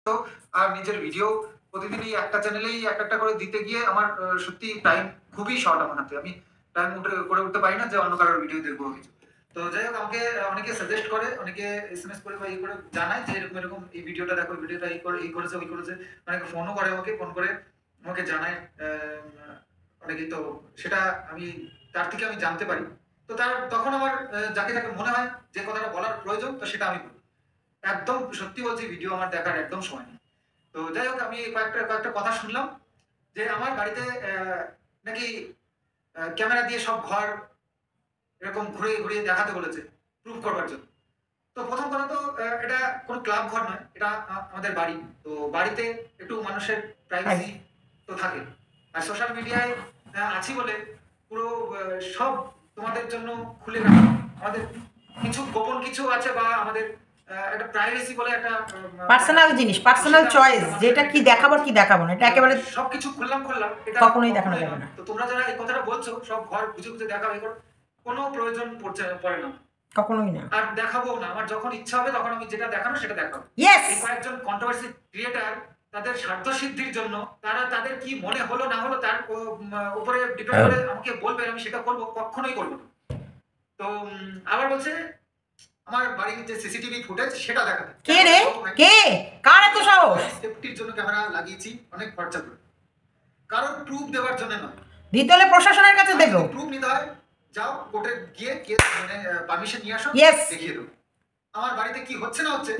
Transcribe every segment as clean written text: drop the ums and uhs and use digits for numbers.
আর নিজের ভিডিও প্রতিদিনই একটা চ্যানেলেই একটা করে দিতে গিয়ে আমার সত্যি টাইম খুবই শর্ট আমার হাতে। আমি টাইম করে উঠতে পারি না যে অন্য কারোর ভিডিও দেখবো কিছু। তো যাই হোক, আমাকে অনেকে সাজেস্ট করে, অনেকে এসএমএস করে বা করে জানায় যে এরকম এরকম এই ভিডিওটা দেখো, ভিডিওটা এই করেছে ওই করেছে। অনেকে ফোনও করে, ফোন করে আমাকে জানায় অনেকেই। তো সেটা আমি তার থেকে আমি জানতে পারি। তো তখন আমার যাকে যাকে মনে হয় যে কথাটা বলার প্রয়োজন, তো সেটা আমি বলি। একদম সত্যি বলছি, ভিডিও আমার দেখার একদম সময় নেই। তো যাই হোক, আমি কয়েকটা কথা শুনলাম যে আমার বাড়িতে নাকি ক্যামেরা দিয়ে সব ঘর এরকম ঘুরিয়ে ঘুরিয়ে দেখাতে বলেছে প্রুভ করবার জন্য। তো প্রথম কথা তো এটা কোনো ক্লাব ঘর নয়, এটা আমাদের বাড়ি। তো বাড়িতে একটু মানুষের প্রাইভেসি তো থাকে। আর সোশ্যাল মিডিয়ায় আছি বলে পুরো সব তোমাদের জন্য খুলে রাখা। আমাদের কিছু গোপন কিছু আছে, বা আমাদের একটা প্রাইভেসি বলে একটা পার্সোনাল জিনিস, পার্সোনাল চয়েস, যেটা কি দেখাবো কি দেখাবো না, এটা একেবারে সবকিছু খুললাম এটা কখনোই দেখানো যাবে না। তো তোমরা যারা এই কথাটা বলছো সব ঘর বুঝে বুঝে দেখাবে, কোনো প্রয়োজন পড়ে না, কখনোই না। আর দেখাবো না। আমার যখন ইচ্ছা হবে তখন আমি যেটা দেখানো সেটা দেখাবো। এই কয়েকজন কন্ট্রোভার্সি ক্রিয়েটার তাদের স্বার্থ সিদ্ধির জন্য তাদের কি মনে হলো না হলো তার উপরে ডিপেন্ড করে আমাকে বলবে, আমি সেটা করবো, কখনোই করবো না। তো আবার বলছে আমার বাড়ির যে সিসিটিভি ফুটেজ সেটা দেখাতে। কে রে? কে? কার এত সাহস? সেফটির জন্য ক্যামেরা লাগিয়েছি, অনেক খরচা করে, কারণ প্রুফ দেওয়ার জন্য নয়। দিতে হলে প্রশাসনের কাছে দেবো। প্রুফ নিতে হয়, যাও কোর্টে গিয়ে মানে পারমিশন নিয়ে আসো, দেখিয়ে দেবো আমার বাড়িতে কি হচ্ছে না হচ্ছে।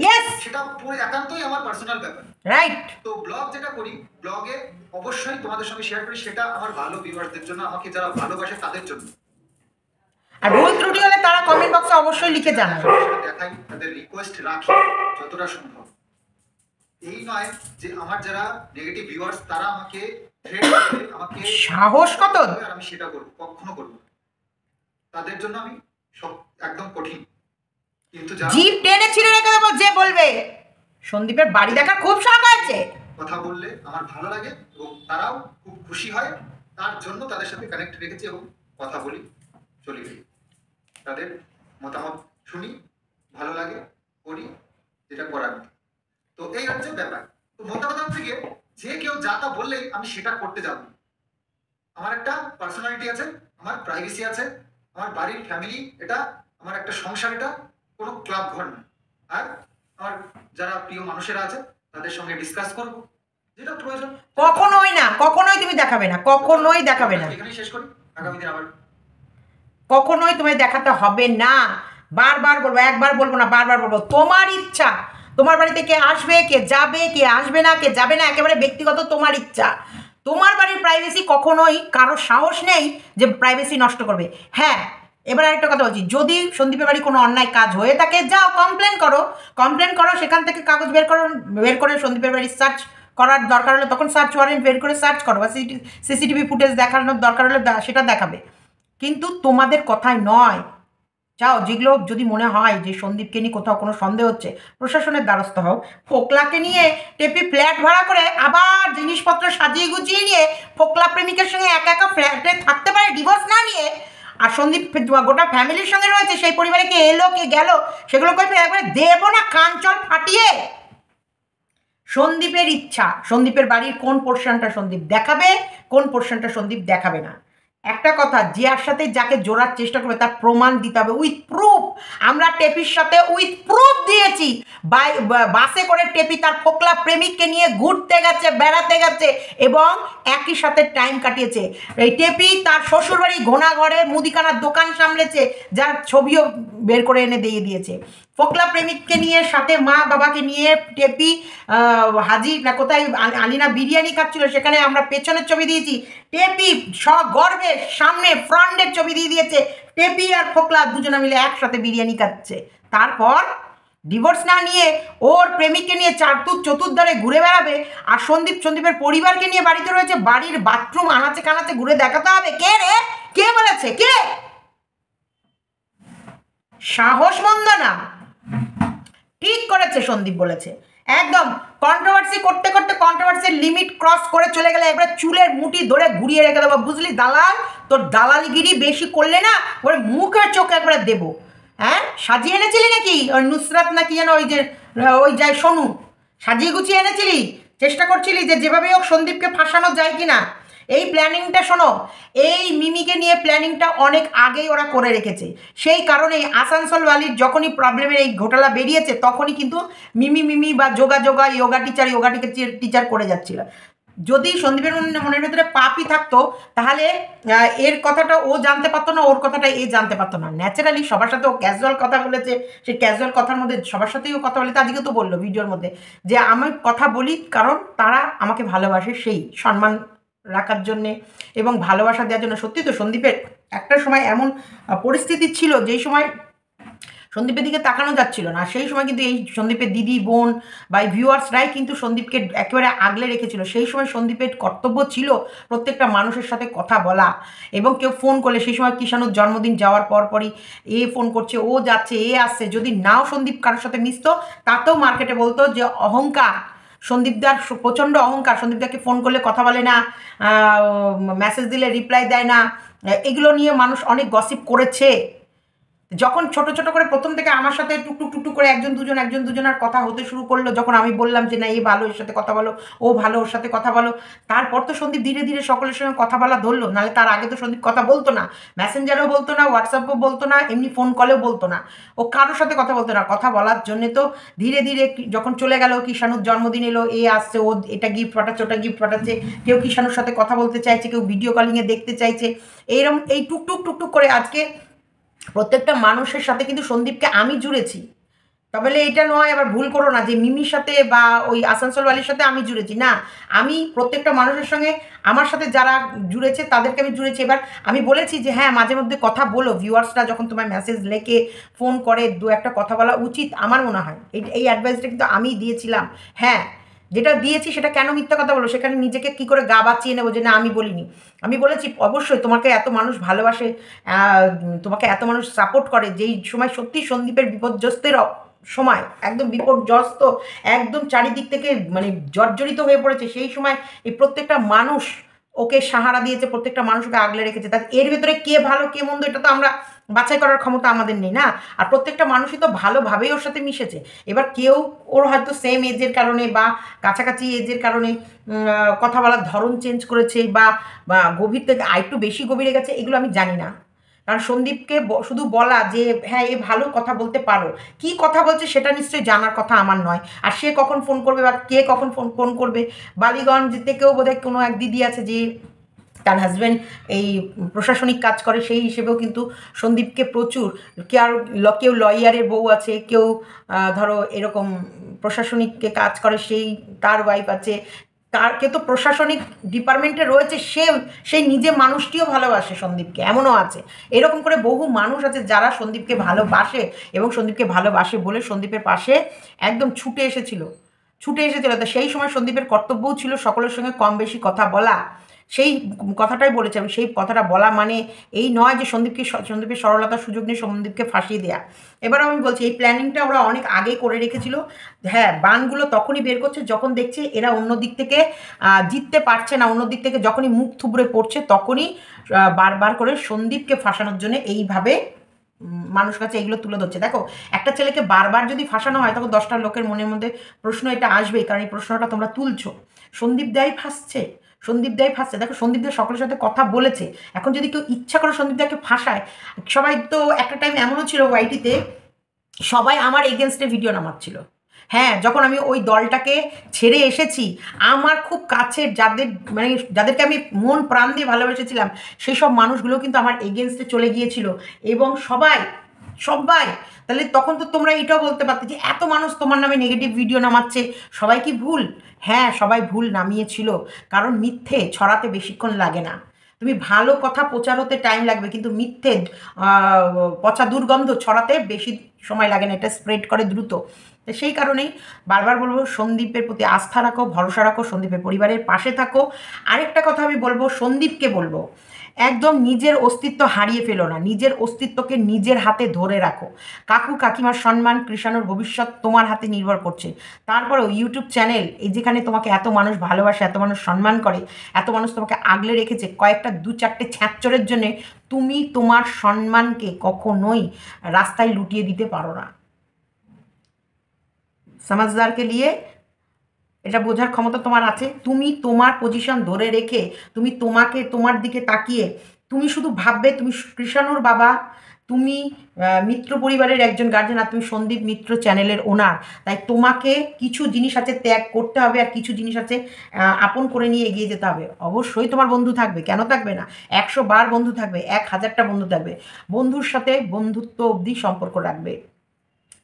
সেটা পুরো একান্তই আমার পার্সোনাল ব্যাপার, রাইট? তো ব্লগ যেটা করি, ব্লগে অবশ্যই তোমাদের সঙ্গে শেয়ার করি, সেটা আমার ভালো ভিউয়ারদের জন্য, আমাকে যারা ভালোবাসে তাদের জন্য। আর ভুল ত্রুটি হলে তারা কমেন্ট বক্সে অবশ্যই লিখে জানায়, দেখাই, তাদের রিকোয়েস্ট রাখি যতটা সম্ভব। এই নয় যে আমার যারা নেগেটিভ ভিউয়ার্স তারা আমাকে থ্রেট করে, আমাকে সাহস কত, আর আমি সেটা করব, কখনো করব না। তাদের জন্য আমি সব একদম কঠিন। কিন্তু জিপ টেনে ছিঁড়ে রেখে দেবো যে বলবে। সন্দীপের বাড়ি দেখার খুব শখ আছে, কথা বললে আমার ভালো লাগে এবং তারাও খুব খুশি হয়, তার জন্য তাদের সাথে কানেক্ট রেখেছি এবং কথা বলি, চলি, তাদের মতামত শুনি, ভালো লাগে, করি যেটা করার। তো এই হচ্ছে ব্যাপার। তো মোটা কথা থেকে যে কেউ যা তা বললেই আমি সেটা করতে যাব। আমার একটা পার্সোনালিটি আছে, আমার প্রাইভেসি আছে, আমার বাড়ির ফ্যামিলি, এটা আমার একটা সংসার, এটা কোনো ক্লাব ঘর না। আর আমার যারা প্রিয় মানুষেরা আছে তাদের সঙ্গে ডিসকাস করব যেটা প্রয়োজন। কখনোই না, কখনোই তুমি দেখাবে না, কখনোই দেখাবে না। এখানেই শেষ করি, আগামী দিন আবার কখনোই তোমায় দেখাতে হবে না। বারবার বলবো, একবার বলবো না, বারবার বলবো, তোমার ইচ্ছা। তোমার বাড়িতে কে আসবে, কে যাবে, কে আসবে না, কে যাবে না, একেবারে ব্যক্তিগত তোমার ইচ্ছা। তোমার বাড়ির প্রাইভেসি কখনোই কারোর সাহস নেই যে প্রাইভেসি নষ্ট করবে। হ্যাঁ, এবার আরেকটা কথা বলছি, যদি সন্দীপের বাড়ি কোনো অন্যায় কাজ হয়ে থাকে, যাও কমপ্লেন করো, সেখান থেকে কাগজ বের করে সন্দীপের বাড়ি সার্চ করার দরকার হলে তখন সার্চ ওয়ারেন্ট বের করে সার্চ করো, বা সিসিটিভি ফুটেজ দেখানোর দরকার হলে সেটা দেখাবে। কিন্তু তোমাদের কথাই নয়। যাও, যেগুলো যদি মনে হয় যে সন্দীপকে নিয়ে কোথাও কোনো সন্দেহ হচ্ছে, প্রশাসনের দ্বারস্থ হও। ফোকলাকে নিয়ে টেপি ফ্ল্যাট ভাড়া করে আবার জিনিসপত্র সাজিয়ে গুছিয়ে নিয়ে ফোকলা প্রেমিকের সঙ্গে একা একা ফ্ল্যাটে থাকতে পারে ডিভোর্স না নিয়ে। আর সন্দীপ গোটা ফ্যামিলির সঙ্গে রয়েছে, সেই পরিবারে কে এলো কে গেল সেগুলো করে একবারে দেবো না কাঞ্চল ফাটিয়ে। সন্দীপের ইচ্ছা, সন্দীপের বাড়ির কোন পোর্শনটা সন্দীপ দেখাবে, কোন পোর্শনটা সন্দীপ দেখাবে না। একটা কথা, যার সাথে যাকে জোড়ার চেষ্টা করবে তার প্রমাণ দিতে হবে উইথ প্রুফ। আমরা টেপির সাথে উইথ প্রুফ দিয়েছি। বাসে করে টেপি তার ফোকলা প্রেমিককে নিয়ে ঘুরতে গেছে, বেড়াতে গেছে এবং একই সাথে টাইম কাটিয়েছে। এই টেপি তার শ্বশুরবাড়ি ঘোনাঘরে মুদিখানার দোকান সামলেছে, যার ছবিও বের করে এনে দিয়ে দিয়েছে। ফোকলা প্রেমিককে নিয়ে সাথে মা বাবাকে নিয়ে টেপি হাজির না কোথায় আলিনা বিরিয়ানি খাচ্ছিল, সেখানে আমরা পেছনের ছবি দিয়েছি। টেপি গর্বে সামনে ফ্রন্টের ছবি দিয়ে দিয়েছে। টেপি আর ফোকলা দুজনে মিলে একসাথে বিরিয়ানি খাচ্ছে। তারপর ডিভোর্স না নিয়ে ওর প্রেমিককে নিয়ে চতুর্ধারে ঘুরে বেড়াবে, আর সন্দীপের পরিবারকে নিয়ে বাড়িতে রয়েছে, বাড়ির বাথরুম আনাচে কানাচে ঘুরে দেখাতে হবে। কে রে? কে বলেছে? কে? সাহস মন্দ না। ঠিক করেছে সন্দীপ বলেছে, একদম কন্ট্রোভার্সি করতে করতে কন্ট্রোভার্সির লিমিট ক্রস করে চলে গেলে এবারে চুলের মুঠি ধরে ঘুরিয়ে রেখে দেবো, বুঝলি দালাল? তোর দালালিগিরি বেশি করলে না ওর মুখের চোখ একবারে দেবো। হ্যাঁ, সাজিয়ে এনেছিলি নাকি ওর নুসরাত নাকি যেন ওই যায় সোনু, সাজিয়ে গুছিয়ে এনেছিলি, চেষ্টা করছিলি যে যেভাবে হোক সন্দীপকে ফাঁসানো যায় কি না। এই প্ল্যানিংটা শোনো, এই মিমিকে নিয়ে প্ল্যানিংটা অনেক আগেই ওরা করে রেখেছে। সেই কারণেই আসানসোলওয়ালির যখনই প্রবলেমের এই ঘোটালা বেরিয়েছে তখনই কিন্তু মিমি বা যোগা যোগা যোগা টিচার করে যাচ্ছিল। যদি সন্দীপের মনের ভেতরে পাপই থাকতো তাহলে এর কথাটা ও জানতে পারতো না, ওর কথাটা এ জানতে পারতো না। ন্যাচারালি সবার সাথে ও ক্যাজুয়াল কথা বলেছে, সেই ক্যাজুয়াল কথার মধ্যে সবার সাথেই ও কথা বলে। আজকে তো বললো ভিডিওর মধ্যে যে আমি কথা বলি কারণ তারা আমাকে ভালোবাসে, সেই সম্মান রাখার জন্যে এবং ভালোবাসা দেওয়ার জন্য। সত্যি তো সন্দীপের একটা সময় এমন পরিস্থিতি ছিল যেই সময় সন্দীপের দিকে তাকানো যাচ্ছিল না, সেই সময় কিন্তু এই সন্দীপের দিদি বোন বা ভিউয়ার্সরাই কিন্তু সন্দীপকে একেবারে আগলে রেখেছিল। সেই সময় সন্দীপের কর্তব্য ছিল প্রত্যেকটা মানুষের সাথে কথা বলা, এবং কেউ ফোন করলে সেই সময় কিষাণুর জন্মদিন যাওয়ার পরপরই এ ফোন করছে, ও যাচ্ছে, এ আসছে, যদি নাও সন্দীপ কারোর সাথে মিশতো তাতেও মার্কেটে বলতো যে অহংকার, সন্দীপদার প্রচণ্ড অহংকার, সন্দীপদাকে ফোন করলে কথা বলে না, মেসেজ দিলে রিপ্লাই দেয় না, এগুলো নিয়ে মানুষ অনেক গসিপ করেছে। যখন ছোট ছোট করে প্রথম থেকে আমার সাথে টুকটুক করে একজন দুজনের কথা হতে শুরু করলো, যখন আমি বললাম যে না এ ভালো, এর সাথে কথা বলো, ও ভালো, ওর সাথে কথা বলো, তারপর তো সন্দীপ ধীরে ধীরে সকলের সঙ্গে কথা বলা ধরলো। নাহলে তার আগে তো সন্দীপ কথা বলতো না, মেসেঞ্জারেও বলতো না, হোয়াটসঅ্যাপও বলতো না, এমনি ফোন কলেও বলতো না, ও কারোর সাথে কথা বলতো না। কথা বলার জন্যে তো ধীরে ধীরে যখন চলে গেল, কিষাণুর জন্মদিন এলো, এ আসছে, ও এটা গিফট পাঠাচ্ছে, ওটা গিফট পাঠাচ্ছে, কেউ কিষাণুর সাথে কথা বলতে চাইছে, কেউ ভিডিও কলিংয়ে দেখতে চাইছে, এইরকম এই টুকটুক করে আজকে প্রত্যেকটা মানুষের সাথে কিন্তু সন্দীপকে আমি জুড়েছি। তবে এটা নয়, আবার ভুল করো না যে মিমির সাথে বা ওই আসানসোলওয়ালির সাথে আমি জুড়েছি, না, আমি প্রত্যেকটা মানুষের সঙ্গে আমার সাথে যারা জুড়েছে তাদেরকে আমি জুড়েছি। এবার আমি বলেছি যে হ্যাঁ মাঝে মধ্যে কথা বলো, ভিউয়ার্সরা যখন তোমার মেসেজ লেখে ফোন করে, দু একটা কথা বলা উচিত আমার মনে হয়। এই অ্যাডভাইসটা কিন্তু আমি দিয়েছিলাম। হ্যাঁ, যেটা দিয়েছি সেটা কেন মিথ্যা কথা বলো, সেখানে নিজেকে কি করে গা বাঁচিয়ে নেবো যে না আমি বলিনি। আমি বলেছি অবশ্যই তোমাকে এত মানুষ ভালোবাসে, তোমাকে এত মানুষ সাপোর্ট করে, যেই সময় সত্যি সন্দীপের বিপর্যস্তের সময়, একদম বিপর্যস্ত, একদম চারিদিক থেকে মানে জর্জরিত হয়ে পড়েছে, সেই সময় এই প্রত্যেকটা মানুষ ওকে সাহারা দিয়েছে, প্রত্যেকটা মানুষকে আগলে রেখেছে। তার এর ভেতরে কে ভালো কে মন্দ এটা তো আমরা বাছাই করার ক্ষমতা আমাদের নেই না। আর প্রত্যেকটা মানুষই তো ভালোভাবেই ওর সাথে মিশেছে। এবার কেউ ওর হয়তো সেম এজের কারণে বা কাছাকাছি এজের কারণে কথা বলার ধরন চেঞ্জ করেছে বা গভীর থেকে আরেকটু বেশি গভীরে গেছে, এগুলো আমি জানি না। কারণ সন্দীপকে শুধু বলা যে হ্যাঁ এ ভালো কথা বলতে পারো, কি কথা বলছে সেটা নিশ্চয়ই জানার কথা আমার নয়। আর সে কখন ফোন করবে বা কে কখন ফোন করবে, বালিগঞ্জ থেকেও বোধহয় কোনো এক দিদি আছে যে তার হাজব্যান্ড এই প্রশাসনিক কাজ করে, সেই হিসেবেও কিন্তু সন্দীপকে প্রচুর, কেউ লয়ারের বউ আছে, কেউ ধরো এরকম প্রশাসনিককে কাজ করে, তার ওয়াইফ আছে, কেউ তো প্রশাসনিক ডিপার্টমেন্টে রয়েছে, সেই নিজে মানুষটিও ভালোবাসে সন্দীপকে, এমনও আছে। এরকম করে বহু মানুষ আছে যারা সন্দীপকে ভালোবাসে এবং সন্দীপকে ভালোবাসে বলে সন্দীপের পাশে একদম ছুটে এসেছিল। তো সেই সময় সন্দীপের কর্তব্যও ছিল সকলের সঙ্গে কম বেশি কথা বলা। সেই কথাটাই বলেছি আমি, সেই কথাটা বলা মানে এই নয় যে সন্দীপের সরলতার সুযোগ নিয়ে সন্দীপকে ফাঁসিয়ে দেয়া। এবার আমি বলছি এই প্ল্যানিংটা ওরা অনেক আগে করে রেখেছিল। হ্যাঁ, বানগুলো তখনই বের করছে যখন দেখছে এরা অন্য দিক থেকে জিততে পারছে না, অন্য দিক থেকে যখনই মুখ থুবড়ে পড়ছে তখনই বারবার করে সন্দীপকে ফাঁসানোর জন্য এইভাবে মানুষ কাছে এইগুলো তুলে ধরছে। দেখো, একটা ছেলেকে বারবার যদি ফাঁসানো হয় তখন 10টা লোকের মনের মধ্যে প্রশ্ন এটা আসবেই, কারণ এই প্রশ্নটা তোমরা তুলছো। সন্দীপ দাই ফাঁসছে। দেখো, সন্দীপ দা সকলের সাথে কথা বলেছে। এখন যদি কেউ ইচ্ছা করে সন্দীপ দাকে ফাঁসায়, সবাই তো একটা টাইম এমনও ছিল ওয়াইটিতে সবাই আমার এগেনস্টে ভিডিও নামাচ্ছিল। হ্যাঁ, যখন আমি ওই দলটাকে ছেড়ে এসেছি, আমার খুব কাছের যাদেরকে আমি মন প্রাণ দিয়ে ভালোবেসেছিলাম সেই সব মানুষগুলো কিন্তু আমার এগেনস্টে চলে গিয়েছিল। এবং সবাই তাহলে তখন তো তোমরা এটাও বলতে পারতে যে এত মানুষ তোমার নামে নেগেটিভ ভিডিও নামাচ্ছে, সবাই কি ভুল? হ্যাঁ, সবাই ভুল নামিয়েছিল, কারণ মিথ্যে ছড়াতে বেশিক্ষণ লাগে না। তুমি ভালো কথা প্রচার হতে টাইম লাগবে, কিন্তু মিথ্যে পচা দুর্গন্ধ ছড়াতে বেশি সময় লাগে না, এটা স্প্রেড করে দ্রুত। তো সেই কারণেই বারবার বলবো সন্দীপের প্রতি আস্থা রাখো, ভরসা রাখো, সন্দীপের পরিবারের পাশে থাকো। আরেকটা কথা আমি বলবো, সন্দীপকে বলবো একদম নিজের অস্তিত্ব হারিয়ে ফেলো না, নিজের অস্তিত্বকে নিজের হাতে ধরে রাখো। কাকু কাকিমার সম্মান, কৃষাণুর ভবিষ্যৎ তোমার হাতে নির্ভর করছে। তারপরেও ইউটিউব চ্যানেল, এই যেখানে তোমাকে এত মানুষ ভালোবাসে, এত মানুষ সম্মান করে, এত মানুষ তোমাকে আগলে রেখেছে, কয়েকটা 2-4টে ছ্যাঁচড়ের জন্যে তুমি তোমার সম্মানকে কখনোই রাস্তায় লুটিয়ে দিতে পারো না। समझदार के लिए এটা বোঝার ক্ষমতা তোমার আছে? তুমি তোমার পজিশন ধরে রেখে তুমি তোমার দিকে তাকিয়ে তুমি শুধু ভাববে তুমি কৃষাণুর বাবা, তুমি মিত্র পরিবারের একজন গার্জেন, আর তুমি সন্দীপ মিত্র চ্যানেলের ওনার। তাই তোমাকে কিছু জিনিস আছে ত্যাগ করতে হবে, আর কিছু জিনিস আছে আপন করে নিয়ে এগিয়ে যেতে হবে। অবশ্যই তোমার বন্ধু থাকবে, কেন থাকবে না? 100 বার বন্ধু থাকবে, 1000টা বন্ধু থাকবে। বন্ধুর সাথে বন্ধুত্ব অবধি সম্পর্ক রাখবে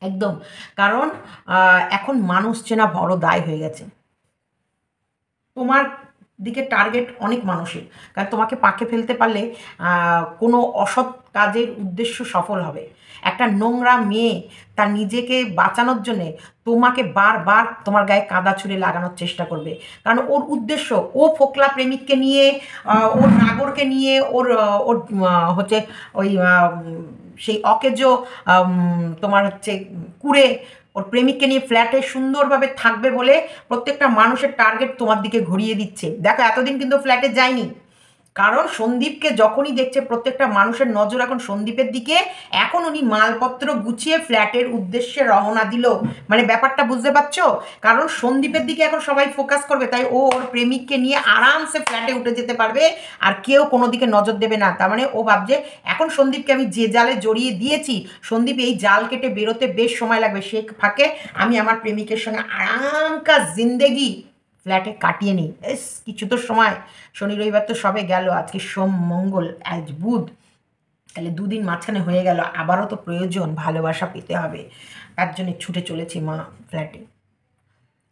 একদম। কারণ এখন মানুষ চেনা বড় দায় হয়ে গেছে। তোমার দিকে টার্গেট অনেক মানুষের, কারণ তোমাকে পাকে ফেলতে পারলে কোনো অসৎ কাজের উদ্দেশ্য সফল হবে। একটা নোংরা মেয়ে তার নিজেকে বাঁচানোর জন্যে তোমাকে বারবার তোমার গায়ে কাদা ছুঁড়ে লাগানোর চেষ্টা করবে, কারণ ওর উদ্দেশ্য ও ফোকলা প্রেমিককে নিয়ে, ওর নাগরকে নিয়ে, ওর ওর হচ্ছে ওই সেই অকেজো তোমার হচ্ছে কুড়ে ওর প্রেমিককে নিয়ে ফ্ল্যাটে সুন্দরভাবে থাকবে বলে প্রত্যেকটা মানুষের টার্গেট তোমার দিকে ঘুরিয়ে দিচ্ছে। দেখো এতদিন কিন্তু ফ্ল্যাটে যায়নি, কারণ সন্দীপকে যখনই দেখছে প্রত্যেকটা মানুষের নজর এখন সন্দীপের দিকে। এখন উনি মালপত্র গুছিয়ে ফ্ল্যাটের উদ্দেশ্যে রওনা দিল, মানে ব্যাপারটা বুঝতে পারছো? কারণ সন্দীপের দিকে এখন সবাই ফোকাস করবে, তাই ও ওর প্রেমিককে নিয়ে আরামসে ফ্ল্যাটে উঠে যেতে পারবে, আর কেউ কোনো দিকে নজর দেবে না। তার মানে ও ভাবছে এখন সন্দীপকে আমি যে জালে জড়িয়ে দিয়েছি, সন্দীপ এই জাল কেটে বেরোতে বেশ সময় লাগবে, সে ফাঁকে আমি আমার প্রেমিকের সঙ্গে আরাম কা জিন্দেগি ফ্ল্যাটে কাটিয়ে নিই। এস কিছু তো সময়, শনি রবিবার তো সবে গেল, আজকে সোম মঙ্গল আজ বুধ, তাহলে দুদিন মাঝখানে হয়ে গেল, আবারও তো প্রয়োজন ভালোবাসা পেতে হবে, তার জন্য ছুটে চলেছি মা ফ্ল্যাটে।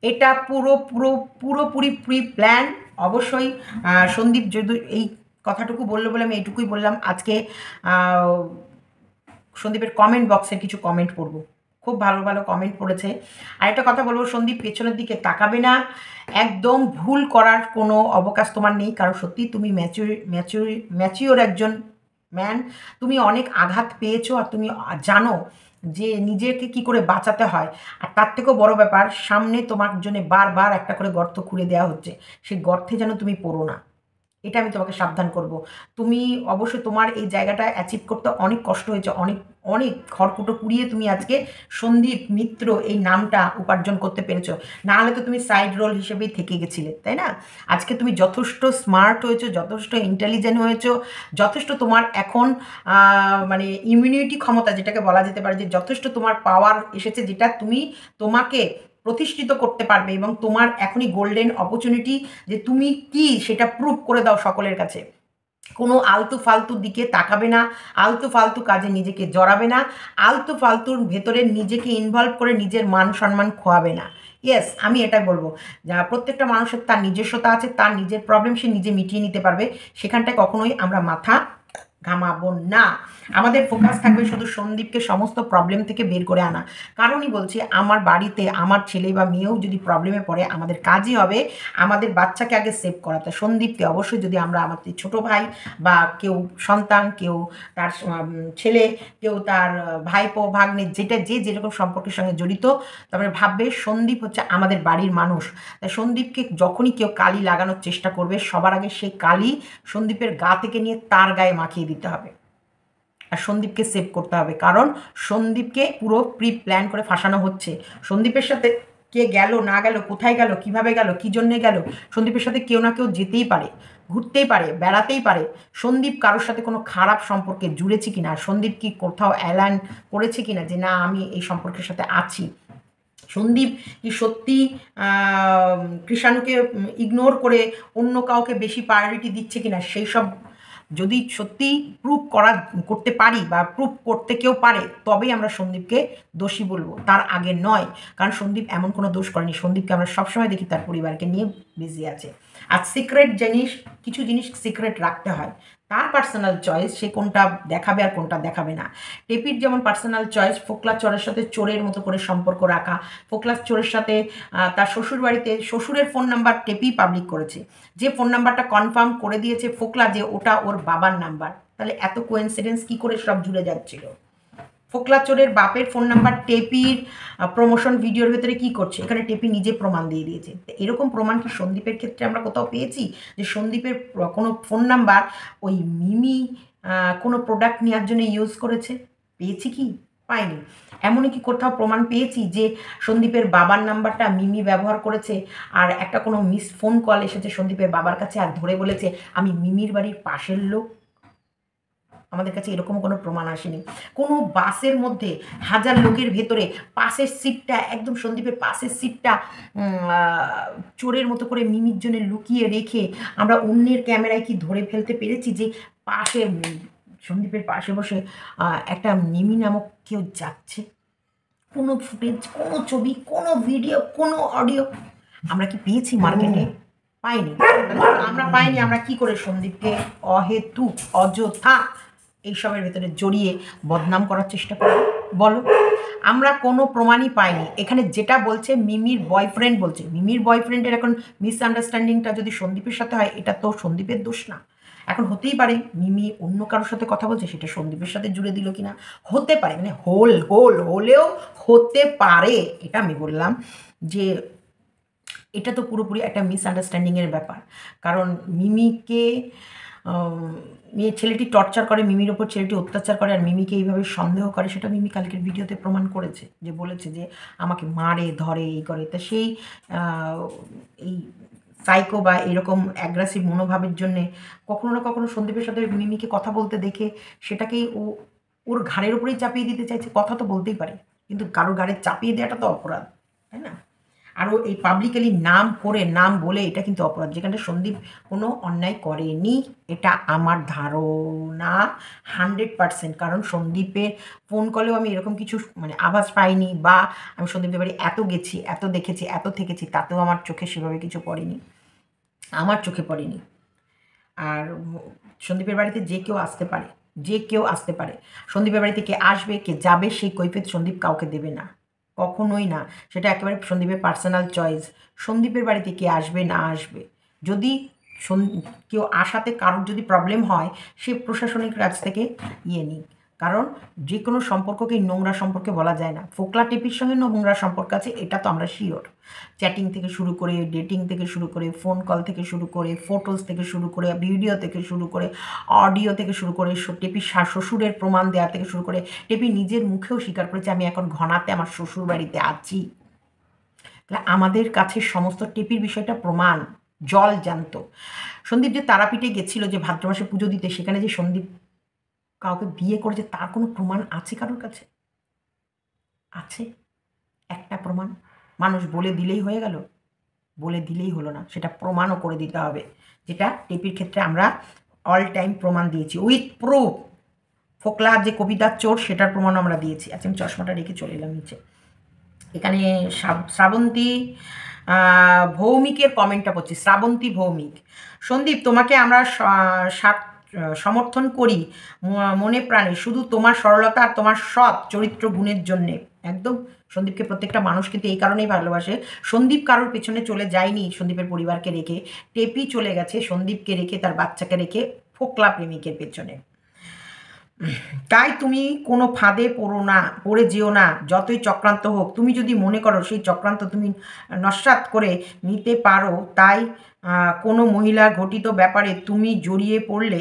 এটা পুরোপুরি প্রি প্ল্যান। অবশ্যই সন্দীপ যদি এই কথাটুকু বললো বলে আমি এইটুকুই বললাম। আজকে সন্দীপের কমেন্ট বক্সের কিছু কমেন্ট পড়বো, খুব ভালো ভালো কমেন্ট পড়েছে। আরেকটা কথা বলবো, সন্দীপ পেছনের দিকে তাকাবে না, একদম ভুল করার কোনো অবকাশ তোমার নেই, কারণ সত্যি তুমি ম্যাচিওর একজন ম্যান। তুমি অনেক আঘাত পেয়েছো, আর তুমি জানো যে নিজেকে কি করে বাঁচাতে হয়। আর তার থেকেও বড় ব্যাপার, সামনে তোমার জন্য বারবার একটা করে গর্ত খুঁড়ে দেওয়া হচ্ছে, সেই গর্তে যেন তুমি পড়ো না, এটা আমি তোমাকে সাবধান করব। তুমি অবশ্যই তোমার এই জায়গাটা অ্যাচিভ করতে অনেক কষ্ট হয়েছে, অনেক অনেক খড়কুটো পুড়িয়ে তুমি আজকে সন্দীপ মিত্র এই নামটা উপার্জন করতে পেরেছো, না হলে তো তুমি সাইড রোল হিসেবেই থেকে গেছিলে, তাই না? আজকে তুমি যথেষ্ট স্মার্ট হয়েছো, যথেষ্ট ইন্টেলিজেন্ট হয়েছো, যথেষ্ট তোমার এখন মানে ইমিউনিটি ক্ষমতা যেটাকে বলা যেতে পারে, যে যথেষ্ট তোমার পাওয়ার এসেছে, যেটা তুমি তোমাকে প্রতিষ্ঠিত করতে পারবে, এবং তোমার এখনই গোল্ডেন অপরচুনিটি যে তুমি কি সেটা প্রুভ করে দাও সকলের কাছে। কোনো আলতু ফালতুর দিকে তাকাবে না, আলতু ফালতু কাজে নিজেকে জড়াবে না, আলতু ফালতুর ভেতরে নিজেকে ইনভলভ করে নিজের মান সম্মান খোয়াবে না। ইয়েস, আমি এটাই বলবো, যা প্রত্যেকটা মানুষের তার নিজস্বতা আছে, তার নিজের প্রবলেম সে নিজে মিটিয়ে নিতে পারবে, সেখানটায় কখনোই আমরা মাথা ঘামাবো না। আমাদের ফোকাস থাকবে শুধু সন্দীপকে সমস্ত প্রবলেম থেকে বের করে আনা। কারণই বলছি, আমার বাড়িতে আমার ছেলে বা মেয়েও যদি প্রবলেমে পড়ে, আমাদের কাজই হবে আমাদের বাচ্চাকে আগে সেভ করাতে। সন্দীপকে অবশ্যই যদি আমরা আমাদের ছোট ভাই বা কেউ সন্তান, কেউ তার ছেলে, কেউ তার ভাইপো ভাগ্নে, যেটা যে যেরকম সম্পর্কের সঙ্গে জড়িত, তারপরে ভাববে সন্দীপ হচ্ছে আমাদের বাড়ির মানুষ। তাই সন্দীপকে যখনই কেউ কালি লাগানোর চেষ্টা করবে, সবার আগে সেই কালি সন্দীপের গা থেকে নিয়ে তার গায়ে মাখিয়ে দিতে হবে, আর সন্দীপকে সেভ করতে হবে। কারণ সন্দীপকে পুরো প্রি প্ল্যান করে ফাঁসানো হচ্ছে। সন্দীপের সাথে কে গেল না গেল, কোথায় গেল, কিভাবে গেল, কী জন্যে গেল, সন্দীপের সাথে কেউ না কেউ যেতেই পারে, ঘুরতেই পারে, বেড়াতেই পারে। সন্দীপ কারোর সাথে কোনো খারাপ সম্পর্কে জুড়েছে কিনা, সন্দীপ কি কোথাও অ্যালাইন করেছে কিনা যে না আমি এই সম্পর্কের সাথে আছি, সন্দীপ কি সত্যি কৃষাণুকে ইগনোর করে অন্য কাউকে বেশি প্রায়োরিটি দিচ্ছে কিনা, সেই সব যদি সত্যি করতে পারি বা প্রুভ করতে কেউ পারে, তবেই আমরা সন্দীপকে দোষী বলবো, তার আগে নয়। কারণ সন্দীপ এমন কোনো দোষ করেনি, সন্দীপকে আমরা সবসময় দেখি তার পরিবারকে নিয়ে বিজি আছে। আর সিক্রেট জিনিস, কিছু জিনিস সিক্রেট রাখতে হয়, তার পার্সোনাল চয়েস, সে কোনটা দেখাবে আর কোনটা দেখাবে না। টেপির যেমন পার্সোনাল চয়েস, ফোকলা চোরের সাথে চোরের মতো করে সম্পর্ক রাখা, ফোকলা চোরের সাথে তার শ্বশুর বাড়িতে শ্বশুরের ফোন নাম্বার টেপি পাবলিক করেছে, যে ফোন নাম্বারটা কনফার্ম করে দিয়েছে ফোকলা যে ওটা ওর বাবার নাম্বার, তাহলে এত কোইন্সিডেন্স কী করে সব জুড়ে যাচ্ছিল? ফোকলা চোরের বাপের ফোন নাম্বার টেপির প্রমোশন ভিডিওর ভেতরে কি করছে, এখানে টেপি নিজে প্রমাণ দিয়ে দিয়েছে। এরকম প্রমাণ কি সন্দীপের ক্ষেত্রে আমরা কোথাও পেয়েছি যে সন্দীপের কোনো ফোন নাম্বার ওই মিমি কোনো প্রোডাক্ট নেওয়ার জন্য ইউজ করেছে? পেয়েছি কি? পাইনি। এমনই কি কোথাও প্রমাণ পেয়েছি যে সন্দীপের বাবার নাম্বারটা মিমি ব্যবহার করেছে আর একটা কোনো মিস ফোন কল এসেছে সন্দীপের বাবার কাছে আর ধরে বলেছে আমি মিমির বাড়ির পাশের লোক? আমাদের কাছে এরকম কোনো প্রমাণ আসেনি। কোনো বাসের মধ্যে হাজার লোকের ভেতরে পাশের সিটটা একদম সন্দীপের পাশের সিটটা চোরের মতো করে মিমির জন্য লুকিয়ে রেখে আমরা অন্যের ক্যামেরায় কি ধরে ফেলতে পেরেছি যে পাশে সন্দীপের পাশে বসে একটা মিমি নামক কেউ যাচ্ছে? কোনো ফুটেজ, কোনো ছবি, কোনো ভিডিও, কোনো অডিও আমরা কি পেয়েছি মার্কেটে? পাইনি। আমরা পাইনি, আমরা কি করে সন্দীপকে অহেতুক অযথা এইসবের ভেতরে জড়িয়ে বদনাম করার চেষ্টা করি বলো? আমরা কোনো প্রমাণই পাইনি। এখানে যেটা বলছে মিমির বয়ফ্রেন্ড বলছে, মিমির বয়ফ্রেন্ডের এখন মিসআন্ডারস্ট্যান্ডিংটা যদি সন্দীপের সাথে হয় এটা তো সন্দীপের দোষ না। এখন হতেই পারে মিমি অন্য কারোর সাথে কথা বলছে, সেটা সন্দীপের সাথে জুড়ে দিল কিনা হতে পারে, মানে হলেও হতে পারে। এটা আমি বললাম যে এটা তো পুরোপুরি একটা মিসআন্ডারস্ট্যান্ডিংয়ের ব্যাপার। কারণ মিমিকে ছেলেটি টর্চার করে, মিমির ওপর ছেলেটি অত্যাচার করে আর মিমিকে এইভাবে সন্দেহ করে, সেটা মিমি কালকের ভিডিওতে প্রমাণ করেছে, যে বলেছে যে আমাকে মারে ধরে এই করে। তা সেই এই সাইকো বা এরকম অ্যাগ্রেসিভ মনোভাবের জন্যে কখনো না কখনো সন্দীপের সাথে মিমিকে কথা বলতে দেখে সেটাকেই ওর ঘাড়ের উপরেই চাপিয়ে দিতে চাইছে। কথা তো বলতেই পারে, কিন্তু কারোর ঘাড়ে চাপিয়ে দেওয়াটা তো অপরাধ, তাই না? আরও এই পাবলিকালি নাম করে নাম বলে এটা কিন্তু অপরাধ, যেখানে সন্দীপ কোনো অন্যায় করেনি, এটা আমার ধারণা 100%। কারণ সন্দীপের ফোন কলেও আমি এরকম কিছু মানে আভাস পাইনি, বা আমি সন্দীপের বাড়ি এত গেছি, এত দেখেছি, এত থেকেছি, তাতেও আমার চোখে সেভাবে কিছু পড়েনি, আমার চোখে পড়েনি। আর সন্দীপের বাড়িতে যে কেউ আসতে পারে, যে কেউ আসতে পারে। সন্দীপের বাড়িতে কে আসবে কে যাবে সেই কৈফিয়ত সন্দীপ কাউকে দেবে না, কখনোই না। সেটা একেবারে সন্দীপের পার্সোনাল চয়েস। সন্দীপের বাড়িতে কে আসবে না আসবে, যদি কেউ আসাতে কারোর যদি প্রবলেম হয়, সে প্রশাসনিক কাছ থেকে নিক। কারণ যে কোনো সম্পর্ককে নোংরা সম্পর্কে বলা যায় না। ফোকলা টেপির সঙ্গে নোংরা সম্পর্ক আছে, এটা তো আমরা শিওর। চ্যাটিং থেকে শুরু করে, ডেটিং থেকে শুরু করে, ফোন কল থেকে শুরু করে, ফটোস থেকে শুরু করে, ভিডিও থেকে শুরু করে, অডিও থেকে শুরু করে, টেপির শ্বশুরের প্রমাণ দেওয়া থেকে শুরু করে, টেপি নিজের মুখেও স্বীকার করেছে আমি এখন ঘনাতে আমার শ্বশুর বাড়িতে আছি। তাহলে আমাদের কাছে সমস্ত টেপির বিষয়টা প্রমাণ, জল জানত। সন্দীপ যে তারাপীঠে গেছিল যে ভাদ্র মাসে পুজো দিতে, সেখানে যে সন্দীপ কাউকে বিয়ে করেছে তার কোনো প্রমাণ আছে কারোর কাছে? আছে একটা প্রমাণ? মানুষ বলে দিলেই হয়ে গেল? বলে দিলেই হলো না, সেটা প্রমাণও করে দিতে হবে, যেটা টেপির ক্ষেত্রে আমরা অল টাইম প্রমাণ দিয়েছি উইথ প্রুফ। ফোকলা যে কবিতার চোর সেটার প্রমাণ আমরা দিয়েছি। আচ্ছা, আমি চশমাটা রেখে চলে এলাম নিচে। এখানে শ্রাবন্তী ভৌমিকের কমেন্টটা পড়ছি। শ্রাবন্তী ভৌমিক, সন্দীপ তোমাকে আমরা সমর্থন করি মনে প্রাণে, শুধু তোমার সরলতা আর তোমার সৎ চরিত্র গুণের জন্যে। একদম সন্দীপকে প্রত্যেকটা মানুষ কিন্তু এই কারণেই ভালোবাসে। সন্দীপ কারোর পেছনে চলে যায়নি, সন্দীপের পরিবারকে রেখে। টেপি চলে গেছে সন্দীপকে রেখে, তার বাচ্চাকে রেখে ফোকলা প্রেমিকের পেছনে। তাই তুমি কোনো ফাঁদে পড়ে যেও না, যতই চক্রান্ত হোক। তুমি যদি মনে করো সেই চক্রান্ত তুমি নস্যাৎ করে নিতে পারো, তাই কোনো মহিলার ঘটিত ব্যাপারে তুমি জড়িয়ে পড়লে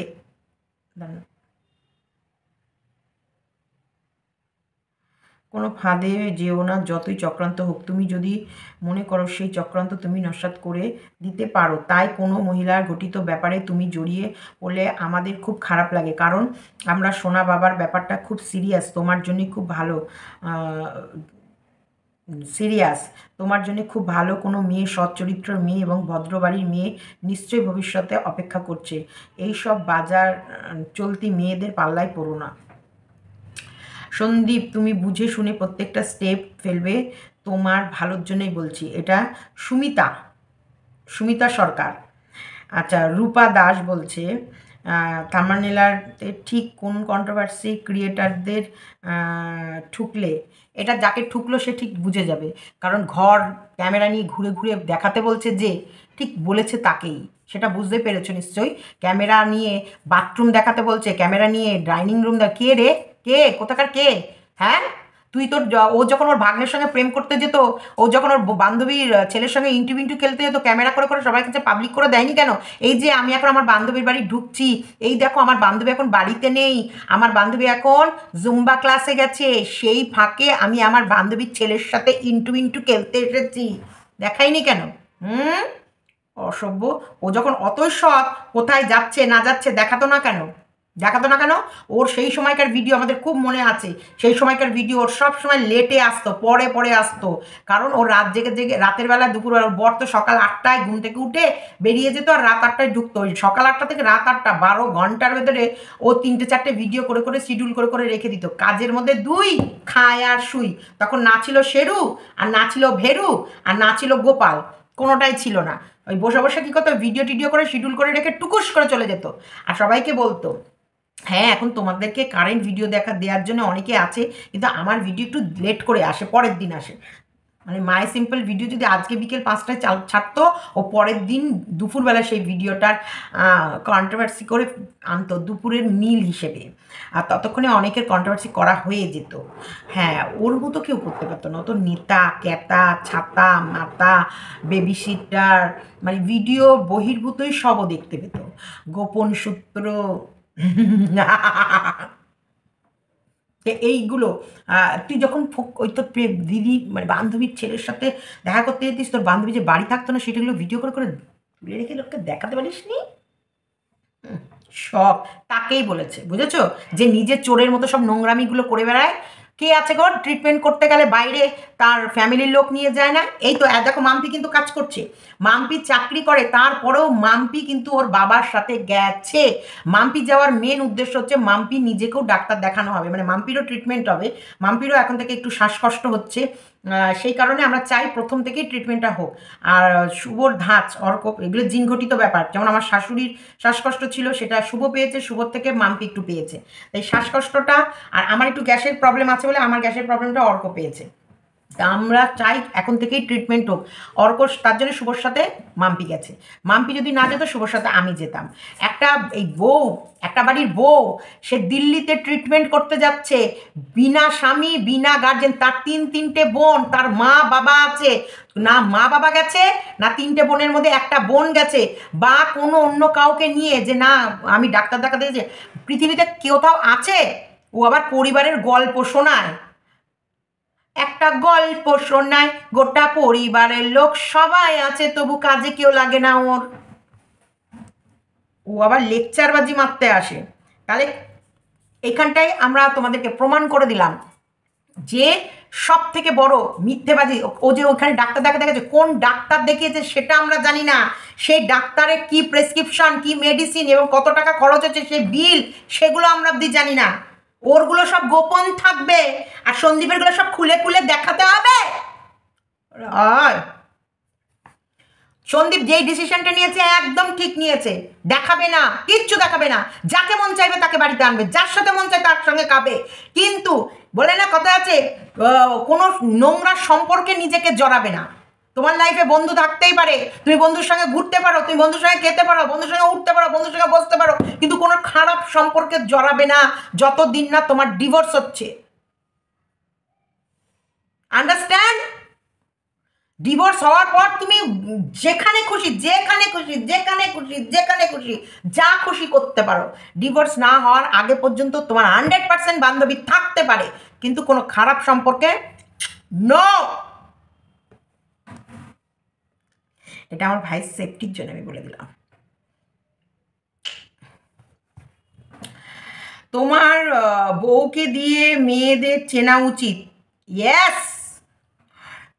কোনো ফাঁদে যেও না, যতই চক্রান্ত হোক। তুমি যদি মনে করো সেই চক্রান্ত তুমি নস্যাৎ করে দিতে পারো, তাই কোনো মহিলার ঘটিত ব্যাপারে তুমি জড়িয়ে পড়লে আমাদের খুব খারাপ লাগে। কারণ আমরা সোনা বাবার ব্যাপারটা খুব সিরিয়াস, তোমার জন্য খুব ভালো সিরিয়াস। তোমার জন্য খুব ভালো কোনো মেয়ে, সৎ চরিত্রের মেয়ে এবং ভদ্রবাড়ির মেয়ে নিশ্চয়ই ভবিষ্যতে অপেক্ষা করছে। এই সব বাজার চলতি মেয়েদের পাল্লায় পড়ো না। সন্দীপ তুমি বুঝে শুনে প্রত্যেকটা স্টেপ ফেলবে, তোমার ভালোর জন্যই বলছি। এটা সুমিতা সরকার। আচ্ছা, রূপা দাস বলছে থাম্বনেলারতে ঠিক কোন কন্ট্রোভার্সি ক্রিয়েটারদের ঠুকলে, এটা যাকে ঠুকলো সে ঠিক বুঝে যাবে। কারণ ঘর ক্যামেরা নিয়ে ঘুরে ঘুরে দেখাতে বলছে, যে ঠিক বলেছে তাকেই, সেটা বুঝতে পেরেছো নিশ্চয়ই। ক্যামেরা নিয়ে বাথরুম দেখাতে বলছে, ক্যামেরা নিয়ে ডাইনিং রুম কে রে, কে কোথাকার কে? হ্যাঁ, তুই তোর ও যখন ওর ভাগ্নের সঙ্গে প্রেম করতে যেত, ও যখন ওর বান্ধবীর ছেলের সঙ্গে ইন্টু খেলতে যেত, ক্যামেরা করে করে সবার কাছে পাবলিক করে দেয়নি কেন? এই যে আমি এখন আমার বান্ধবীর বাড়ি ঢুকছি, এই দেখো আমার বান্ধবী এখন বাড়িতে নেই, আমার বান্ধবী এখন জুম্বা ক্লাসে গেছে, সেই ফাঁকে আমি আমার বান্ধবীর ছেলের সাথে ইন্টু খেলতে এসেছি, দেখাইনি কেন? অসভ্য। ও যখন অতই সৎ, কোথায় যাচ্ছে না যাচ্ছে দেখাতো না কেন? ওর সেই সময়কার ভিডিও আমাদের খুব মনে আছে। সেই সময়কার ভিডিও ওর সব সময় লেটে আসতো, পরে আসতো, কারণ ওর রাত জেগে রাতের বেলা দুপুরবেলা, ওর বর তো সকাল 8টায় ঘুম থেকে উঠে বেরিয়ে যেত আর রাত 8টায় ঢুকতো। ওই সকাল 8টা থেকে রাত 8টা 12 ঘন্টার ভেতরে ও 3-4টে ভিডিও করে করে শিডিউল করে করে রেখে দিত। কাজের মধ্যে 2, খায় আর শুই। তখন না ছিল শেরু, আর না ছিল ভেরু, আর না ছিল গোপাল, কোনোটাই ছিল না। ওই বসে বসে কী করতো, ভিডিও করে শিডিউল করে রেখে টুকুস করে চলে যেত, আর সবাইকে বলতো হ্যাঁ এখন তোমাদেরকে কারেন্ট ভিডিও দেওয়ার জন্য অনেকে আছে, কিন্তু আমার ভিডিও একটু লেট করে আসে, পরের দিন আসে। মানে মাই সিম্পল ভিডিও যদি আজকে বিকেল 5টায় ছাড়তো, ও পরের দিন দুপুরবেলা সেই ভিডিওটার কন্ট্রোভার্সি করে আনতো দুপুরের মিল হিসেবে, আর ততক্ষণে অনেকের কন্ট্রোভার্সি করা হয়ে যেত। হ্যাঁ, ওর মতো কেউ করতে পারতো না। ও তো নেতা, ক্যাতা, ছাতা, মাতা, বেবি সিটার, মানে ভিডিও বহির্ভূতই সবও দেখতে পেত, গোপন সূত্র এইগুলো। তুই যখন ওই তোর দিদি মানে বান্ধবীর ছেলের সাথে দেখা করতে যেতিস, তোর বান্ধবী যে বাড়ি থাকতো না, সেটাগুলো ভিডিও করে করে তুলে রেখে লোককে দেখাতে পারিস নি? সব তাকেই বলেছে, বুঝেছো, যে নিজে চোরের মতো সব নোংরামিগুলো করে বেড়ায়। কে আছে গো ট্রিটমেন্ট করতে গেলে বাইরে তার ফ্যামিলির লোক নিয়ে যায় না? এই তো দেখো মাম্পি কিন্তু কাজ করছে, মাম্পি চাকরি করে, তারপরেও মাম্পি কিন্তু ওর বাবার সাথে গেছে। মাম্পি যাওয়ার মেন উদ্দেশ্য হচ্ছে মাম্পি নিজেকেও ডাক্তার দেখানো হবে, মানে মাম্পিরও ট্রিটমেন্ট হবে, মাম্পিরও এখন থেকে একটু শ্বাসকষ্ট হচ্ছে, সেই কারণে আমরা চাই প্রথম থেকেই ট্রিটমেন্টটা হোক। আর শুভর ধাঁচ, অর্ক, এগুলো জিনঘটিত ব্যাপার। যেমন আমার শাশুড়ির শ্বাসকষ্ট ছিল, সেটা শুভ পেয়েছে, শুভর থেকে মাম্পি একটু পেয়েছে, তাই শ্বাসকষ্টটা, আর আমার একটু গ্যাসের প্রবলেম আছে বলে আমার গ্যাসের প্রবলেমটা অর্ক পেয়েছে। তা আমরা চাই এখন থেকেই ট্রিটমেন্ট হোক। অর্ক তার জন্য শুভর সাথে মাম্পি গেছে, মাম্পি যদি না যেত শুভর সাথে আমি যেতাম। একটা বাড়ির বউ, সে দিল্লিতে ট্রিটমেন্ট করতে যাচ্ছে, বিনা স্বামী বিনা গার্জেন, তার 3-3টে বোন, তার মা বাবা আছে, না মা বাবা গেছে, না 3টে বোনের মধ্যে একটা বোন গেছে, বা কোনো অন্য কাউকে নিয়ে যে না আমি ডাক্তার দেখাতে গেছি। পৃথিবীতে কোথাও আছে ও আবার পরিবারের গল্প শোনায়? একটা গল্প শোনায়, গোটা পরিবারের লোক সবাই আছে, তবু কাজে কেউ লাগে না ওর। ও আবার লেকচারবাজি মারতে আসে। তাহলে এখানটাই আমরা তোমাদেরকে প্রমাণ করে দিলাম যে সব থেকে বড় মিথ্যেবাজি ও। যে ওখানে ডাক্তার দেখাতে গেছে, কোন ডাক্তার দেখিয়েছে সেটা আমরা জানি না, সেই ডাক্তারের কি প্রেসক্রিপশন, কি মেডিসিন এবং কত টাকা খরচ হচ্ছে সেই বিল, সেগুলো আমরা অবধি জানি না। ওরগুলো সব গোপন থাকবে, আর সন্দীপেরগুলো সব খুলে খুলে দেখাতে হবে। সন্দীপ যেই ডিসিশনটা নিয়েছে একদম ঠিক নিয়েছে, দেখাবে না, কিচ্ছু দেখাবে না, যাকে মন চাইবে তাকে বাড়িতে আনবে, যার সাথে মন চাই তার সঙ্গে খাবে, কিন্তু বলে না কথা আছে, কোনো নোংরা সম্পর্কে নিজেকে জড়াবে না। তোমার লাইফে বন্ধু থাকতেই পারে, তুমি বন্ধুর সঙ্গে ঘুরতে পারো, তুমি বন্ধুর সঙ্গে খেতে পারো, বন্ধুর সঙ্গে উঠতে পারো, বন্ধুর সঙ্গে বসতে পারো, কিন্তু কোনো খারাপ সম্পর্কে জড়াবে না যতদিন না তোমার ডিভোর্স হচ্ছে। আন্ডারস্ট্যান্ড? ডিভোর্স হওয়ার পর তুমি যেখানে খুশি যা খুশি করতে পারো। ডিভোর্স না হওয়ার আগে পর্যন্ত তোমার 100% বান্ধবী থাকতে পারে, কিন্তু কোনো খারাপ সম্পর্কে নো। এটা আমার ভাইয়ের সেফটির জন্য আমি বলে দিলাম। তোমার বউকে দিয়ে মেয়েদের চেনা উচিত। ইয়েস,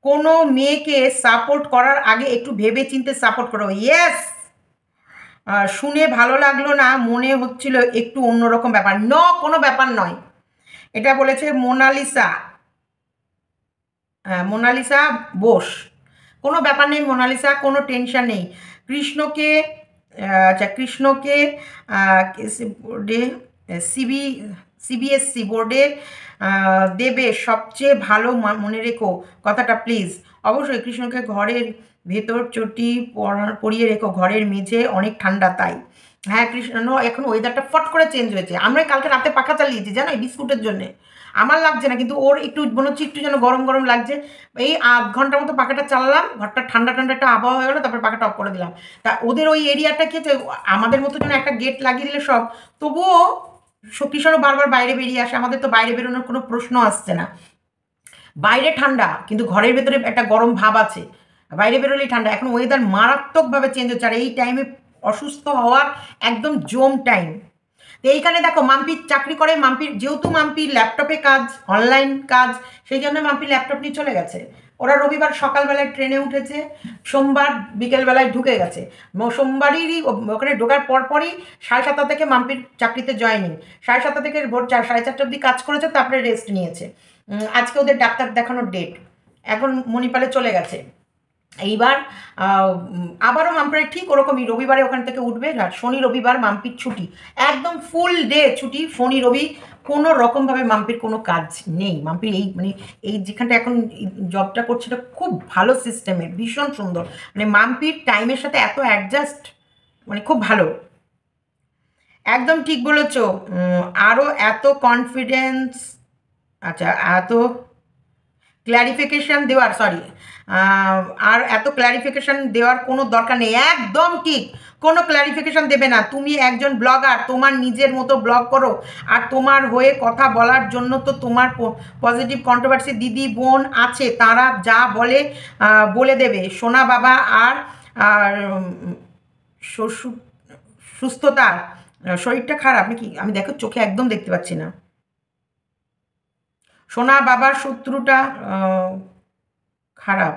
কোনো মেয়েকে সাপোর্ট করার আগে একটু ভেবে চিন্তে সাপোর্ট করো। ইয়েস, শুনে ভালো লাগলো না, মনে হচ্ছিল একটু অন্যরকম ব্যাপার। কোনো ব্যাপার নয়, এটা বলেছে মোনালিসা, মোনালিসা বোস। কোনো ব্যাপার নেই মোনালিসা, কোনো টেনশন নেই। কৃষ্ণকে বোর্ডে সিবিএসসি বোর্ডে দেবে, সবচেয়ে ভালো মনে রেখো কথাটা প্লিজ। অবশ্যই কৃষ্ণকে ঘরের ভেতর চটি পরিয়ে রেখো, ঘরের মেঝে অনেক ঠান্ডা তাই। হ্যাঁ কৃষ্ণ, এখন ওয়েদারটা ফট করে চেঞ্জ হয়েছে, আমরা কালকে রাতে পাখা চালিয়েছি জানো এই বিস্কুটের জন্যে। আমার লাগছে না, কিন্তু ওর একটু মনে হচ্ছে একটু যেন গরম গরম লাগছে। এই আধ ঘন্টার মতো পাখাটা চালালাম, ঘরটা ঠান্ডা ঠান্ডা একটা আবহাওয়া হয়ে গেলো, তারপরে পাখাটা অফ করে দিলাম। তা ওদের ওই এরিয়াটা কি হচ্ছে, আমাদের মতো যেন একটা গেট লাগিয়ে দিলে সব, তবুও কিষাণু বারবার বাইরে বেরিয়ে আসে। আমাদের তো বাইরে বেরোনোর কোনো প্রশ্ন আসছে না। বাইরে ঠান্ডা কিন্তু ঘরের ভেতরে একটা গরম ভাব আছে, বাইরে বেরোলেই ঠান্ডা। এখন ওয়েদার মারাত্মকভাবে চেঞ্জ হচ্ছে, আর এই টাইমে অসুস্থ হওয়ার একদম জোম টাইম। তো এইখানে দেখো মাম্পির চাকরি করে, মাম্পির যেহেতু মাম্পির ল্যাপটপে কাজ, অনলাইন কাজ, সেই জন্য মাম্পির ল্যাপটপ নিয়ে চলে গেছে। ওরা রবিবার সকালবেলায় ট্রেনে উঠেছে, সোমবার বিকেলবেলায় ঢুকে গেছে। সোমবারেরই ওখানে ঢোকার পরপরই 7:30 থেকে মাম্পির চাকরিতে জয়েনিং। 7:30 থেকে ভোর 4-4:30 অবধি কাজ করেছে, তারপরে রেস্ট নিয়েছে। আজকে ওদের ডাক্তার দেখানোর ডেট, এখন মণিপালে চলে গেছে। এইবার আবারও মাম্পির ঠিক ওরকমই রবিবারে ওখান থেকে উঠবে, আর শনি রবিবার মাম্পির ছুটি, একদম ফুল ডে ছুটি। শনি রবি কোনো রকমভাবে মাম্পির কোনো কাজ নেই। মাম্পির এই মানে এই যেখানটা এখন জবটা করছে এটা খুব ভালো সিস্টেমের, ভীষণ সুন্দর। মানে মাম্পির টাইমের সাথে এত অ্যাডজাস্ট, মানে খুব ভালো। একদম ঠিক বলেছ। আরও এত কনফিডেন্স, আচ্ছা এত ক্ল্যারিফিকেশান দেওয়ার, সরি, আর এত ক্ল্যারিফিকেশান দেওয়ার কোনো দরকার নেই। একদম ঠিক, কোনো ক্ল্যারিফিকেশান দেবে না। তুমি একজন ব্লগার, তোমার নিজের মতো ব্লগ করো, আর তোমার হয়ে কথা বলার জন্য তো তোমার পজিটিভ কন্ট্রোভার্সি দিদি বোন আছে, তারা যা বলে বলে দেবে। সোনা বাবা আর সুস্থতার শরীরটা খারাপ নাকি, আমি দেখো চোখে একদম দেখতে পাচ্ছি না। সোনা বাবার শত্রুটা খারাপ,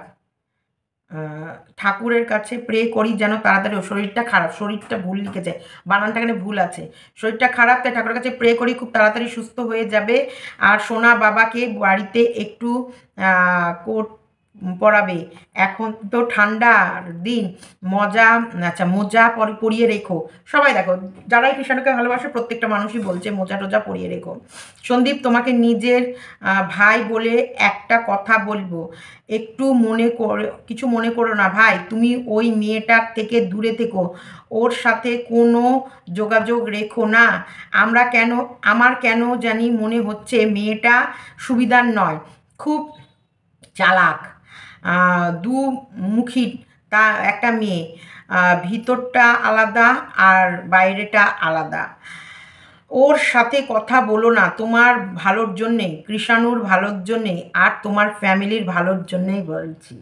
ঠাকুরের কাছে প্রে করি যেন তাড়াতাড়ি, শরীরটা খারাপ, শরীরটা ভুল লিখেছে, বানানটা এখানে ভুল আছে। শরীরটা খারাপ, তাই ঠাকুরের কাছে প্রে করি খুব তাড়াতাড়ি সুস্থ হয়ে যাবে। আর সোনা বাবাকে বাড়িতে একটু কোট পরাবে, এখন তো ঠান্ডার দিন, মোজা পরিয়ে রেখো। সবাই দেখো, যারাই কৃষ্ণকে ভালোবাসে প্রত্যেকটা মানুষই বলছে মোজা টোজা পরিয়ে রেখো। সন্দীপ, তোমাকে নিজের ভাই বলে একটা কথা বলবো, একটু কিছু মনে করো না ভাই, তুমি ওই মেয়েটার থেকে দূরে থেকো, ওর সাথে কোনো যোগাযোগ রেখো না। আমার কেন জানি মনে হচ্ছে মেয়েটা সুবিধার নয়, খুব চালাক, দুমুখী তা একটা মেয়ে, ভিতরটা আলাদা আর বাইরেটা আলাদা। ওর সাথে কথা বলো না, তোমার ভালোর জন্যে, কৃষাণুর ভালোর জন্যে, আর তোমার ফ্যামিলির ভালোর জন্যেই বলছি।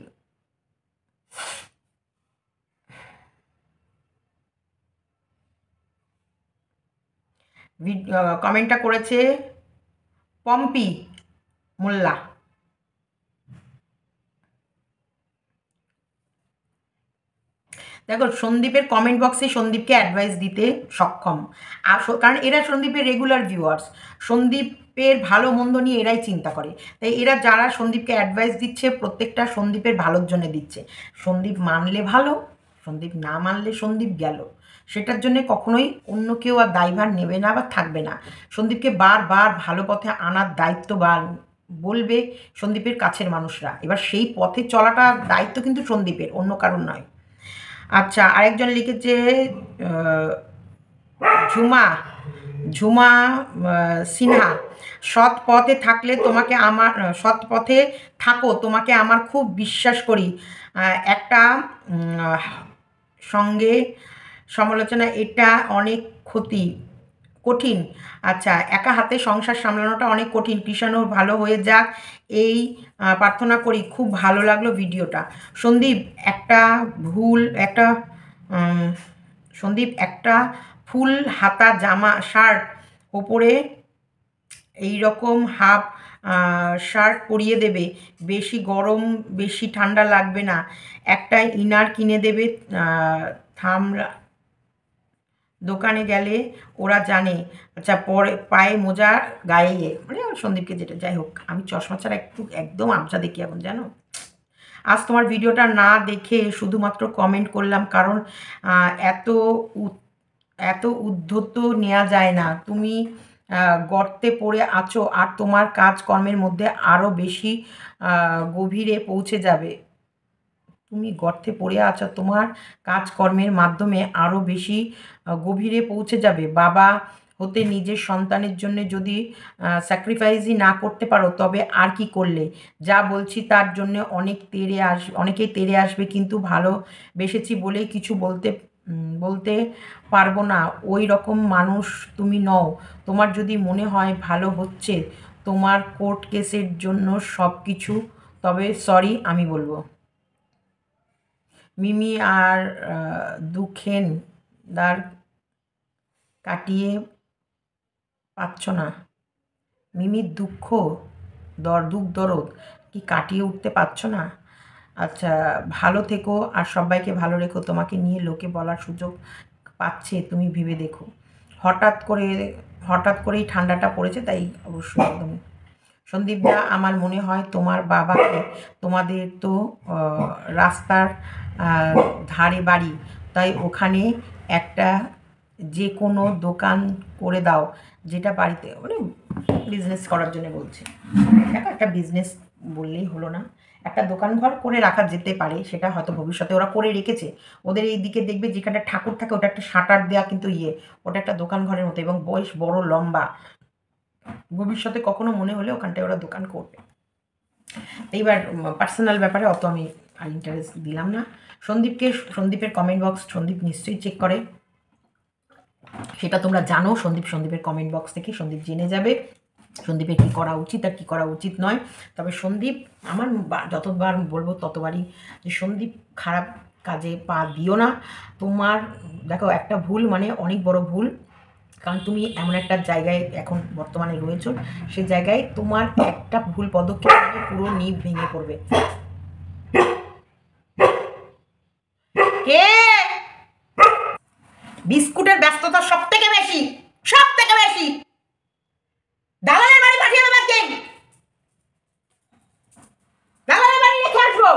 কমেন্টটা করেছে পম্পি মোল্লা। দেখো সন্দীপের কমেন্ট বক্সে সন্দীপকে অ্যাডভাইস দিতে সক্ষম, কারণ এরা সন্দীপের রেগুলার ভিউয়ার্স, সন্দীপের ভালো মন্দ নিয়ে এরাই চিন্তা করে। তাই এরা যারা সন্দীপকে অ্যাডভাইস দিচ্ছে প্রত্যেকটা সন্দীপের ভালোর জন্য দিচ্ছে। সন্দীপ মানলে ভালো, সন্দীপ না মানলে সন্দীপ গেল, সেটার জন্য কখনোই অন্য কেউ আর দায়ভার নেবে না বা থাকবে না। সন্দীপকে বারবার ভালো পথে আনার দায়িত্ব বা বলবে সন্দীপের কাছের মানুষরা। এবার সেই পথে চলাটা দায়িত্ব কিন্তু সন্দীপের, অন্য কারণ নয়। আচ্ছা, আরেকজন লিখেছে ঝুমা সিনহা, সৎ পথে থাকলে তোমাকে আমার, সৎ পথে থাকো, তোমাকে আমার খুব বিশ্বাস করি। একটা সঙ্গে সমালোচনা, এটা অনেক কঠিন। আচ্ছা, একা হাতে সংসার সামলানোটা অনেক কঠিন। কৃষাণুর ভালো হয়ে যাক এই প্রার্থনা করি। খুব ভালো লাগলো ভিডিওটা। সন্দীপ একটা ফুল হাতা জামা শার্ট, ওপরে এই রকম হাফ শার্ট পরিয়ে দেবে, বেশি গরম বেশি ঠান্ডা লাগবে না। একটা ইনার কিনে দেবে, দোকানে গেলে ওরা জানে। আচ্ছা, পরে পায়ে মোজা গায়ে, মানে সন্দীপকে যেটা, যাই হোক, আমি চশমা ছাড়া একদম আবজা দেখি এখন, জানো। আজ তোমার ভিডিওটা না দেখে শুধুমাত্র কমেন্ট করলাম, কারণ এত উদ্ধত নেওয়া যায় না। তুমি গর্তে পড়ে আছো, আর তোমার কাজকর্মের মধ্যে আরও বেশি গভীরে পৌঁছে যাবে। তুমি গর্তে পড়ে আছো, তোমার কাজকর্মের মাধ্যমে আরও বেশি গভীরে পৌঁছে যাবে। বাবা হতে নিজের সন্তানের জন্য যদি স্যাক্রিফাইসই না করতে পারো তবে আর কি করলে? যা বলছি তার জন্য অনেকেই তেড়ে আসবে, কিন্তু ভালোবেসেছি বলেই কিছু বলতে পারবো না, ওই রকম মানুষ তুমি নও। তোমার যদি মনে হয় ভালো হচ্ছে তোমার কোর্ট কেসের জন্য সব কিছু, তবে সরি আমি বলবো। মিমি আর দুঃখেন দ্বার কাটিয়ে পাচ্ছ না? মিমির দুঃখ দরদ কি কাটিয়ে উঠতে পারছো না? আচ্ছা, ভালো থেকো আর সবাইকে ভালো রেখো। তোমাকে নিয়ে লোকে বলার সুযোগ পাচ্ছে, তুমি ভেবে দেখো। হঠাৎ করেই ঠান্ডাটা পড়েছে, তাই অবশ্যই একদম। সন্দীপদা, আমার মনে হয় তোমার বাবাকে, তোমাদের তো রাস্তার ধারে বাড়ি, তাই ওখানে একটা যে কোনো দোকান করে দাও, যেটা বাড়িতে মানে বিজনেস করার জন্য বলছে। দেখো, একটা বিজনেস বললেই হলো না, একটা দোকান ঘর করে রাখা যেতে পারে, সেটা হয়তো ভবিষ্যতে ওরা করে রেখেছে। ওদের এই দিকে দেখবে যেখানে ঠাকুর থাকে ওটা একটা শাটার দেওয়া, কিন্তু ওটা একটা দোকান ঘরের মতো এবং বয়স বড় লম্বা। ভবিষ্যতে কখনো মনে হলে ওখানটায় ওরা দোকান করবে। এইবার পার্সোনাল ব্যাপারে অত আমি আর ইন্টারেস্ট দিলাম না। সন্দীপের কমেন্ট বক্স সন্দীপ নিশ্চয়ই চেক করে, সেটা তোমরা জানো। সন্দীপের কমেন্ট বক্স থেকে সন্দীপ জেনে যাবে সন্দীপের কী করা উচিত আর কী করা উচিত নয়। তবে সন্দীপ, আমার যতবার বলবো ততবারই যে সন্দীপ খারাপ কাজে পা দিও না। তোমার দেখো, একটা ভুল মানে অনেক বড় ভুল, কারণ তুমি এমন একটা জায়গায় এখন বর্তমানে রয়েছো, সে জায়গায় তোমার একটা ভুল পদক্ষেপ পুরো নিভ ভেঙে পড়বে। কে বিস্কুটের ব্যস্ততা সব থেকে বেশি দালালের বাড়ি পাঠিয়ে দেবে একদিন, দালালের বাড়ি রেখে আসবো,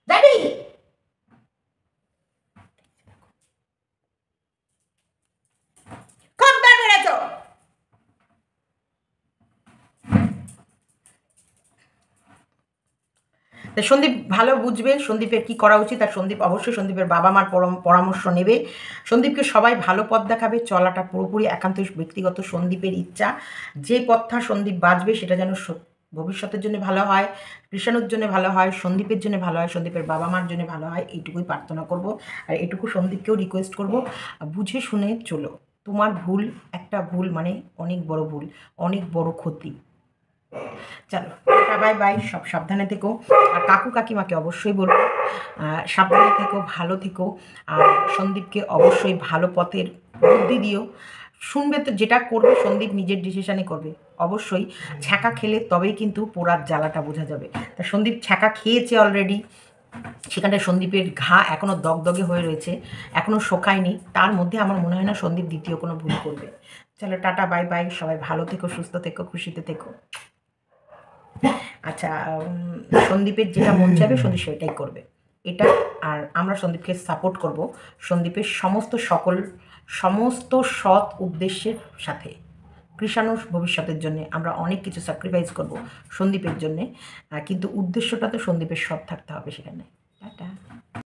যাবি? খুব বার বেড়েছ। সন্দীপ ভালো বুঝবে সন্দীপের কি করা উচিত, আর সন্দীপ অবশ্যই সন্দীপের বাবা মার পরামর্শ নেবে। সন্দীপকে সবাই ভালো পথ দেখাবে, চলাটা পুরোপুরি একান্ত ব্যক্তিগত সন্দীপের ইচ্ছা। যে পথটা সন্দীপ বাঁচবে সেটা যেন ভবিষ্যতের জন্য ভালো হয়, কৃষাণুর জন্য ভালো হয়, সন্দীপের জন্য ভালো হয়, সন্দীপের বাবা মার জন্য ভালো হয়, এইটুকুই প্রার্থনা করব। আর এটুকু সন্দীপকেও রিকোয়েস্ট করব, বুঝে শুনে চলো। তোমার ভুল, একটা ভুল মানে অনেক বড় ভুল, অনেক বড় ক্ষতি। চলো, বাই বাই, সব সাবধানে থেকো। আর কাকু কাকিমাকে অবশ্যই বলবো সাবধানে থেকো, ভালো থেকো। আর সন্দীপকে অবশ্যই ভালো পথের বুদ্ধি দিও। শুনবে তো, যেটা করবে সন্দীপ নিজের ডিসিশানে করবে। অবশ্যই ছ্যাঁকা খেলে তবেই কিন্তু পোড়ার জ্বালাটা বোঝা যাবে। তা সন্দীপ ছ্যাঁকা খেয়েছে অলরেডি, সেখানটায় সন্দীপের ঘা এখনও দগদগে হয়ে রয়েছে, এখনও শোকায়নি। তার মধ্যে আমার মনে হয় না সন্দীপ দ্বিতীয় কোনো ভুল করবে। চলো, টাটা, বাই বাই, সবাই ভালো থেকো, সুস্থ থেকো, খুশিতে থেকো। আচ্ছা, সন্দীপের যেটা মন চাইবে সন্দীপ সেটাই করবে, এটা। আর আমরা সন্দীপকে সাপোর্ট করব সন্দীপের সমস্ত সৎ উদ্দেশ্যের সাথে। কৃষাণুর ভবিষ্যতের জন্য আমরা অনেক কিছু স্যাক্রিফাইস করব সন্দীপের জন্যে, কিন্তু উদ্দেশ্যটা তো সন্দীপের সৎ থাকতে হবে সেখানে। টাটা।